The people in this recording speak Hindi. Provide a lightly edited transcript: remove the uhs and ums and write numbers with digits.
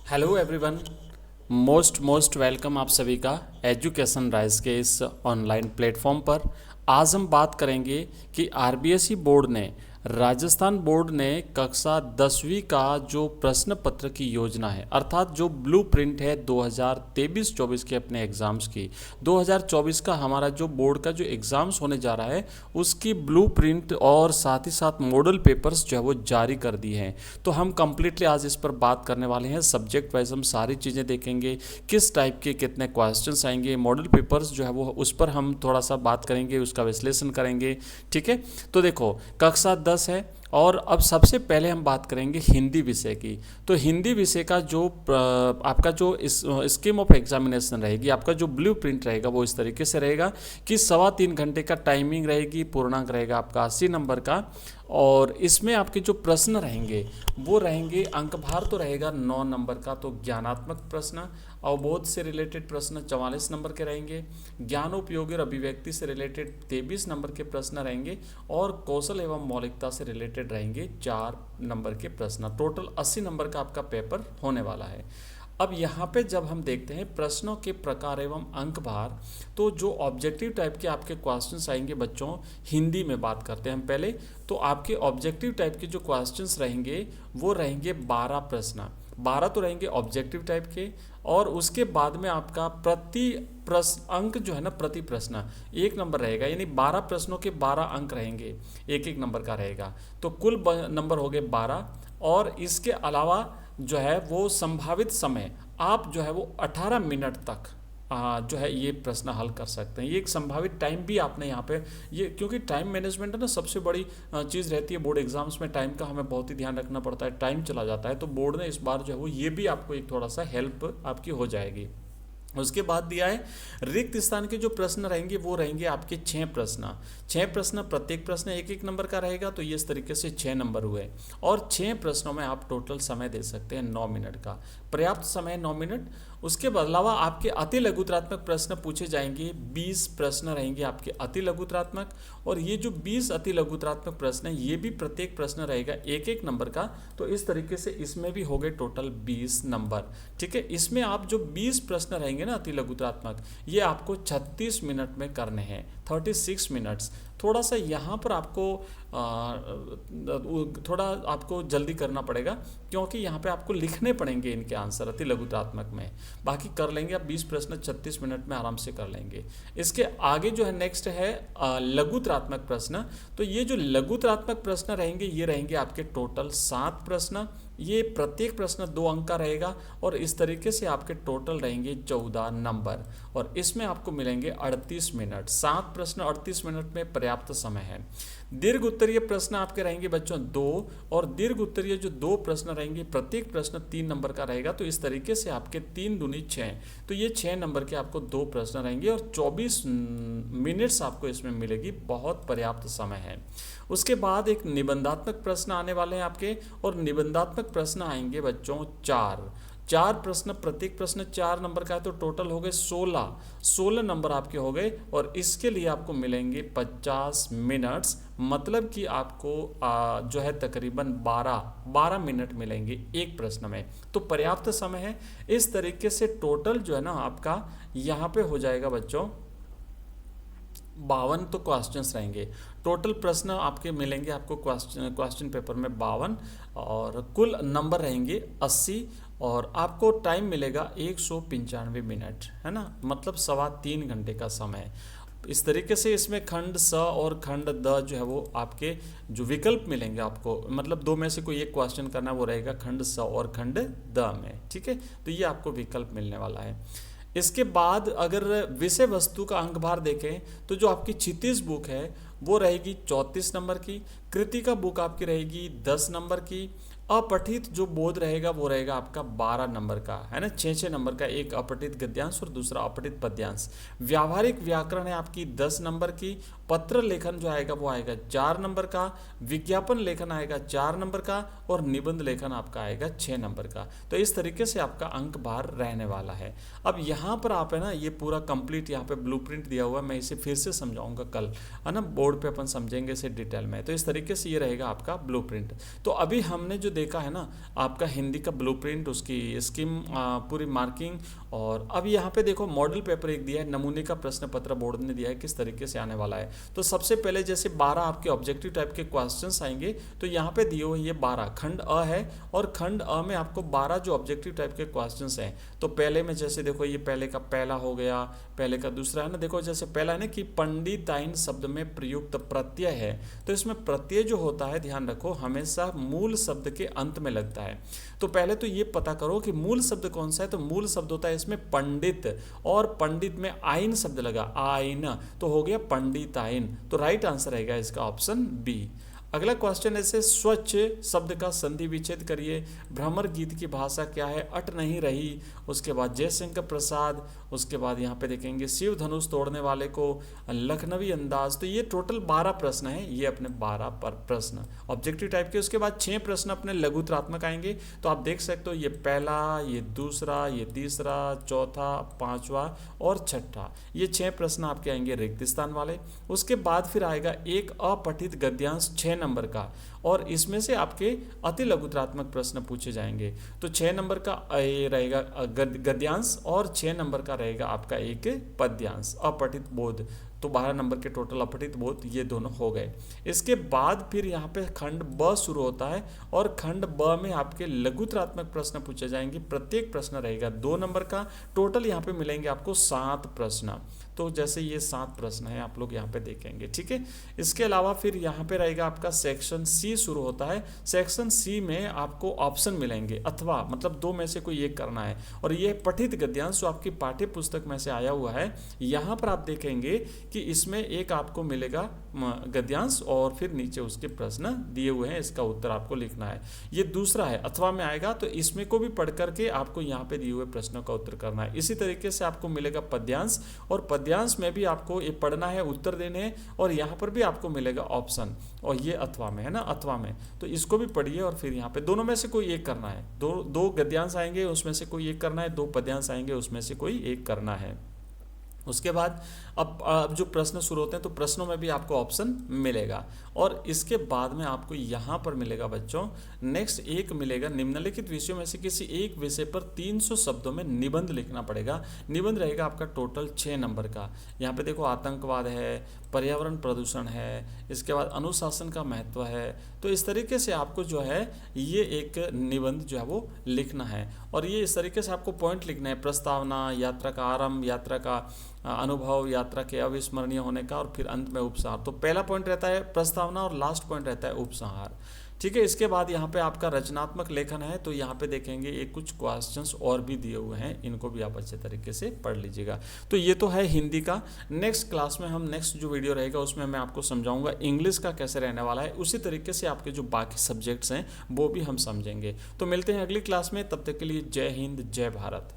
Hello everyone. मोस्ट वेलकम आप सभी का एजुकेशन राइज के इस ऑनलाइन प्लेटफॉर्म पर। आज हम बात करेंगे कि आरबीएसई बोर्ड ने राजस्थान बोर्ड ने कक्षा 10वीं का जो प्रश्न पत्र की योजना है अर्थात जो ब्लूप्रिंट है 2023-24 के अपने एग्ज़ाम्स की 2024 का हमारा जो बोर्ड का जो एग्ज़ाम्स होने जा रहा है उसकी ब्लूप्रिंट और साथ ही साथ मॉडल पेपर्स जो है वो जारी कर दिए हैं। तो हम कंप्लीटली आज इस पर बात करने वाले हैं। सब्जेक्ट वाइज हम सारी चीज़ें देखेंगे, किस टाइप के कितने क्वेश्चंस आएंगे, मॉडल पेपर्स जो है वो उस पर हम थोड़ा सा बात करेंगे, उसका विश्लेषण करेंगे। ठीक है, तो देखो कक्षा 10 है और अब सबसे पहले हम बात करेंगे हिंदी विषय की। तो हिंदी विषय का जो आपका जो इस स्कीम ऑफ एग्जामिनेशन रहेगी, आपका जो ब्लूप्रिंट रहेगा वो इस तरीके से रहेगा कि 3.25 घंटे का टाइमिंग रहेगी, पूर्णांक रहेगा आपका 80 नंबर का। और इसमें आपके जो प्रश्न रहेंगे वो रहेंगे, अंक भार तो रहेगा 9 नंबर का। तो ज्ञानात्मक प्रश्न, अवबोध से रिलेटेड प्रश्न 44 नंबर के रहेंगे, ज्ञान उपयोगी और अभिव्यक्ति से रिलेटेड 23 नंबर के प्रश्न रहेंगे और कौशल एवं मौलिकता से रिलेटेड रहेंगे 4 नंबर के प्रश्न। टोटल 80 नंबर का आपका पेपर होने वाला है। अब यहाँ पे जब हम देखते हैं प्रश्नों के प्रकार एवं अंक भार, तो जो ऑब्जेक्टिव टाइप के आपके क्वेश्चंस आएंगे बच्चों, हिंदी में बात करते हैं हम पहले। तो आपके ऑब्जेक्टिव टाइप के जो क्वेश्चंस रहेंगे वो रहेंगे 12 प्रश्न। 12 तो रहेंगे ऑब्जेक्टिव टाइप के और उसके बाद में आपका प्रति प्रश्न अंक जो है ना, प्रति प्रश्न 1 नंबर रहेगा, यानी 12 प्रश्नों के 12 अंक रहेंगे, 1-1 नंबर का रहेगा। तो कुल नंबर हो गए 12। और इसके अलावा जो है वो संभावित समय आप जो है वो 18 मिनट तक जो है ये प्रश्न हल कर सकते हैं। ये एक संभावित टाइम भी आपने यहाँ पे, ये क्योंकि टाइम मैनेजमेंट है ना, सबसे बड़ी चीज़ रहती है बोर्ड एग्जाम्स में। टाइम का हमें बहुत ही ध्यान रखना पड़ता है, टाइम चला जाता है। तो बोर्ड ने इस बार जो है वो ये भी आपको एक थोड़ा सा हेल्प आपकी हो जाएगी। उसके बाद दिया है रिक्त स्थान के जो प्रश्न रहेंगे वो रहेंगे आपके 6 प्रश्न। 6 प्रश्न, प्रत्येक प्रश्न 1-1 नंबर का रहेगा। तो ये इस तरीके से 6 नंबर हुए और 6 प्रश्नों में आप टोटल समय दे सकते हैं 9 मिनट का, पर्याप्त समय 9 मिनट। उसके अलावा आपके अति लघुत्रात्मक प्रश्न पूछे जाएंगे, 20 प्रश्न रहेंगे आपके अति लघुत्रात्मक। और ये जो 20 अति लघुत्रात्मक प्रश्न है ये भी प्रत्येक प्रश्न रहेगा 1-1 नंबर का। तो इस तरीके से इसमें भी हो गए टोटल 20 नंबर। ठीक है, इसमें आप जो 20 प्रश्न रहेंगे ना अति लघुत्रात्मक, ये आपको 36 मिनट में करने हैं, 36 मिनट्स। थोड़ा सा यहाँ पर आपको थोड़ा आपको जल्दी करना पड़ेगा क्योंकि यहाँ पे आपको लिखने पड़ेंगे इनके आंसर अति लघुत्रात्मक में। बाकी कर लेंगे आप 20 प्रश्न 36 मिनट में आराम से कर लेंगे। इसके आगे जो है नेक्स्ट है लघुत्रात्मक प्रश्न। तो ये जो लघुत्रात्मक प्रश्न रहेंगे ये रहेंगे आपके टोटल 7 प्रश्न। ये प्रत्येक प्रश्न 2 अंक का रहेगा और इस तरीके से आपके टोटल रहेंगे 14 नंबर और इसमें आपको मिलेंगे 38 मिनट। 7 प्रश्न 38 मिनट में पर्याप्त समय है। दीर्घ उत्तरीय प्रश्न आपके रहेंगे बच्चों 2 और दीर्घ उत्तरीय जो 2 प्रश्न रहेंगे, प्रत्येक प्रश्न 3 नंबर का रहेगा। तो इस तरीके से आपके 3 दूनी 6, तो ये 6 नंबर के आपको 2 प्रश्न रहेंगे और 24 मिनट्स आपको इसमें मिलेगी, बहुत पर्याप्त समय है। उसके बाद एक निबंधात्मक प्रश्न आने वाले हैं आपके और निबंधात्मक प्रश्न आएंगे बच्चों 4 प्रश्न, प्रत्येक प्रश्न 4 नंबर का है। तो टोटल हो गए 16 नंबर आपके हो गए और इसके लिए आपको मिलेंगे 50 मिनट्स। मतलब कि आपको जो है तकरीबन 12 मिनट मिलेंगे एक प्रश्न में। तो पर्याप्त समय है। इस तरीके से टोटल जो है ना आपका यहाँ पे हो जाएगा बच्चों 52 तो क्वेश्चंस रहेंगे। टोटल प्रश्न आपके मिलेंगे आपको क्वेश्चन पेपर में 52 और कुल नंबर रहेंगे 80 और आपको टाइम मिलेगा 195 मिनट, है ना, मतलब 3.25 घंटे का समय। इस तरीके से इसमें खंड स और खंड द जो है वो आपके जो विकल्प मिलेंगे आपको, मतलब 2 में से कोई एक क्वेश्चन करना वो रहेगा खंड स और खंड द में। ठीक है, तो ये आपको विकल्प मिलने वाला है। इसके बाद अगर विषय वस्तु का अंक भार देखें तो जो आपकी क्षितिज बुक है वो रहेगी 34 नंबर की, कृतिका बुक आपकी रहेगी 10 नंबर की, अपठित जो बोध रहेगा वो रहेगा आपका 12 नंबर का, है ना, 6 नंबर का, एक अपठित गद्यांश और दूसरा अपठित पद्यांश। व्यावहारिक व्याकरण है आपकी 10 नंबर की, पत्र लेखन जो आएगा वो आएगा 4 नंबर का, विज्ञापन लेखन आएगा 4 नंबर का और निबंध लेखन आपका आएगा 6 नंबर का। तो इस तरीके से आपका अंक भार रहने वाला है। अब यहाँ पर आप है ना ये पूरा कंप्लीट यहाँ पे ब्लूप्रिंट दिया हुआ है, मैं इसे फिर से समझाऊंगा कल, है ना, बोर्ड पे अपन समझेंगे इसे डिटेल में। तो इस तरीके से ये रहेगा आपका ब्लूप्रिंट। तो अभी हमने जो देखा है ना आपका हिंदी का ब्लूप्रिंट, उसकी स्कीम पूरी मार्किंग, और अब यहाँ पे देखो मॉडल पेपर एक दिया है, नमूने का प्रश्न पत्र बोर्ड ने दिया है किस तरीके से आने वाला है। तो सबसे पहले जैसे 12 आपके ऑब्जेक्टिव टाइप के क्वेश्चंस आएंगे, तो यहाँ पे दिए हुए ये 12 खंड अ है, और खंड अ में आपको 12 जो ऑब्जेक्टिव टाइप के क्वेश्चंस हैं। तो पहले में जैसे देखो ये पहले का पहला हो गया, पहले का दूसरा है ना, देखो जैसे पहला है ना कि पंडिताइन शब्द में प्रयुक्त प्रत्यय है, तो इसमें प्रत्यय जो होता है ध्यान रखो हमेशा मूल शब्द के अंत में लगता है। तो पहले तो ये पता करो कि मूल शब्द कौन सा है, तो मूल शब्द होता है इसमें पंडित, और पंडित में आइन शब्द लगा, आइन, तो हो गया पंडिताइन। तो राइट आंसर रहेगा इसका ऑप्शन बी। अगला क्वेश्चन ऐसे स्वच्छ शब्द का संधि विच्छेद करिए। भ्रमर गीत की भाषा क्या है, अट नहीं रही। उसके बाद जयशंकर प्रसाद, उसके बाद यहाँ पे देखेंगे शिव धनुष तोड़ने वाले को, लखनवी अंदाज। तो ये टोटल 12 प्रश्न है, ये अपने 12 प्रश्न ऑब्जेक्टिव टाइप के। उसके बाद 6 प्रश्न अपने लघुत्रात्मक आएंगे। तो आप देख सकते हो ये पहला, ये दूसरा, ये तीसरा, चौथा, पांचवा और छठा, ये 6 प्रश्न आपके आएंगे रिक्त स्थान वाले। उसके बाद फिर आएगा एक अपठित गद्यांश 6 नंबर का, और इसमें से आपके अति लघुत्रात्मक प्रश्न पूछे जाएंगे। तो 6 नंबर का ये रहेगा गद्यांश, और 6 नंबर का रहेगा आपका एक पद्यांश अपठित बोध। तो 12 नंबर के टोटल अपठित बोध ये दोनों हो गए। इसके बाद फिर यहाँ पे खंड ब शुरू होता है, और खंड ब में आपके लघुत्रात्मक प्रश्न पूछे जाएंगे। प्रत्येक प्रश्न रहेगा 2 नंबर का। टोटल यहाँ पे मिलेंगे आपको 7 प्रश्न। तो जैसे ये 7 प्रश्न है आप लोग यहाँ पे देखेंगे, ठीक है। इसके अलावा फिर यहाँ पे रहेगा आपका सेक्शन सी शुरू होता है। सेक्शन सी में आपको ऑप्शन मिलेंगे, अथवा मतलब 2 में से कोई एक करना है। और ये पठित गद्यांश जो आपकी पाठ्य पुस्तक में से आया हुआ है, यहाँ पर आप देखेंगे कि इसमें एक आपको मिलेगा गद्यांश, और फिर नीचे उसके प्रश्न दिए हुए हैं, इसका उत्तर आपको लिखना है। ये दूसरा है, अथवा में आएगा, तो इसमें को भी पढ़ करके आपको यहाँ पे दिए हुए प्रश्नों का उत्तर करना है। इसी तरीके से आपको मिलेगा पद्यांश, और पद्यांश में भी आपको ये पढ़ना है, उत्तर देने हैं, और यहाँ पर भी आपको मिलेगा ऑप्शन, और ये अथवा में है ना, अथवा में। तो इसको भी पढ़िए, और फिर यहाँ पे दोनों में से कोई एक करना है। दो गद्यांश आएंगे, उसमें से कोई एक करना है, 2 पद्यांश आएंगे, उसमें से कोई एक करना है। उसके बाद अब जो प्रश्न शुरू होते हैं, तो प्रश्नों में भी आपको ऑप्शन मिलेगा। और इसके बाद में आपको यहाँ पर मिलेगा बच्चों, नेक्स्ट एक मिलेगा निम्नलिखित विषयों में से किसी एक विषय पर 300 शब्दों में निबंध लिखना पड़ेगा। निबंध रहेगा आपका टोटल 6 नंबर का। यहाँ पे देखो आतंकवाद है, पर्यावरण प्रदूषण है, इसके बाद अनुशासन का महत्व है। तो इस तरीके से आपको जो है ये एक निबंध जो है वो लिखना है, और ये इस तरीके से आपको पॉइंट लिखना है। प्रस्तावना, यात्रा का आरंभ, यात्रा का अनुभव, यात्रा के अविस्मरणीय होने का, और फिर अंत में उपसंहार। तो पहला पॉइंट रहता है प्रस्तावना, और लास्ट पॉइंट रहता है उपसंहार, ठीक है। इसके बाद यहाँ पे आपका रचनात्मक लेखन है। तो यहाँ पे देखेंगे ये कुछ क्वेश्चंस और भी दिए हुए हैं, इनको भी आप अच्छे तरीके से पढ़ लीजिएगा। तो ये तो है हिंदी का। नेक्स्ट क्लास में हम नेक्स्ट जो वीडियो रहेगा उसमें मैं आपको समझाऊंगा इंग्लिश का कैसे रहने वाला है। उसी तरीके से आपके जो बाकी सब्जेक्ट्स हैं वो भी हम समझेंगे। तो मिलते हैं अगली क्लास में, तब तक के लिए जय हिंद, जय भारत।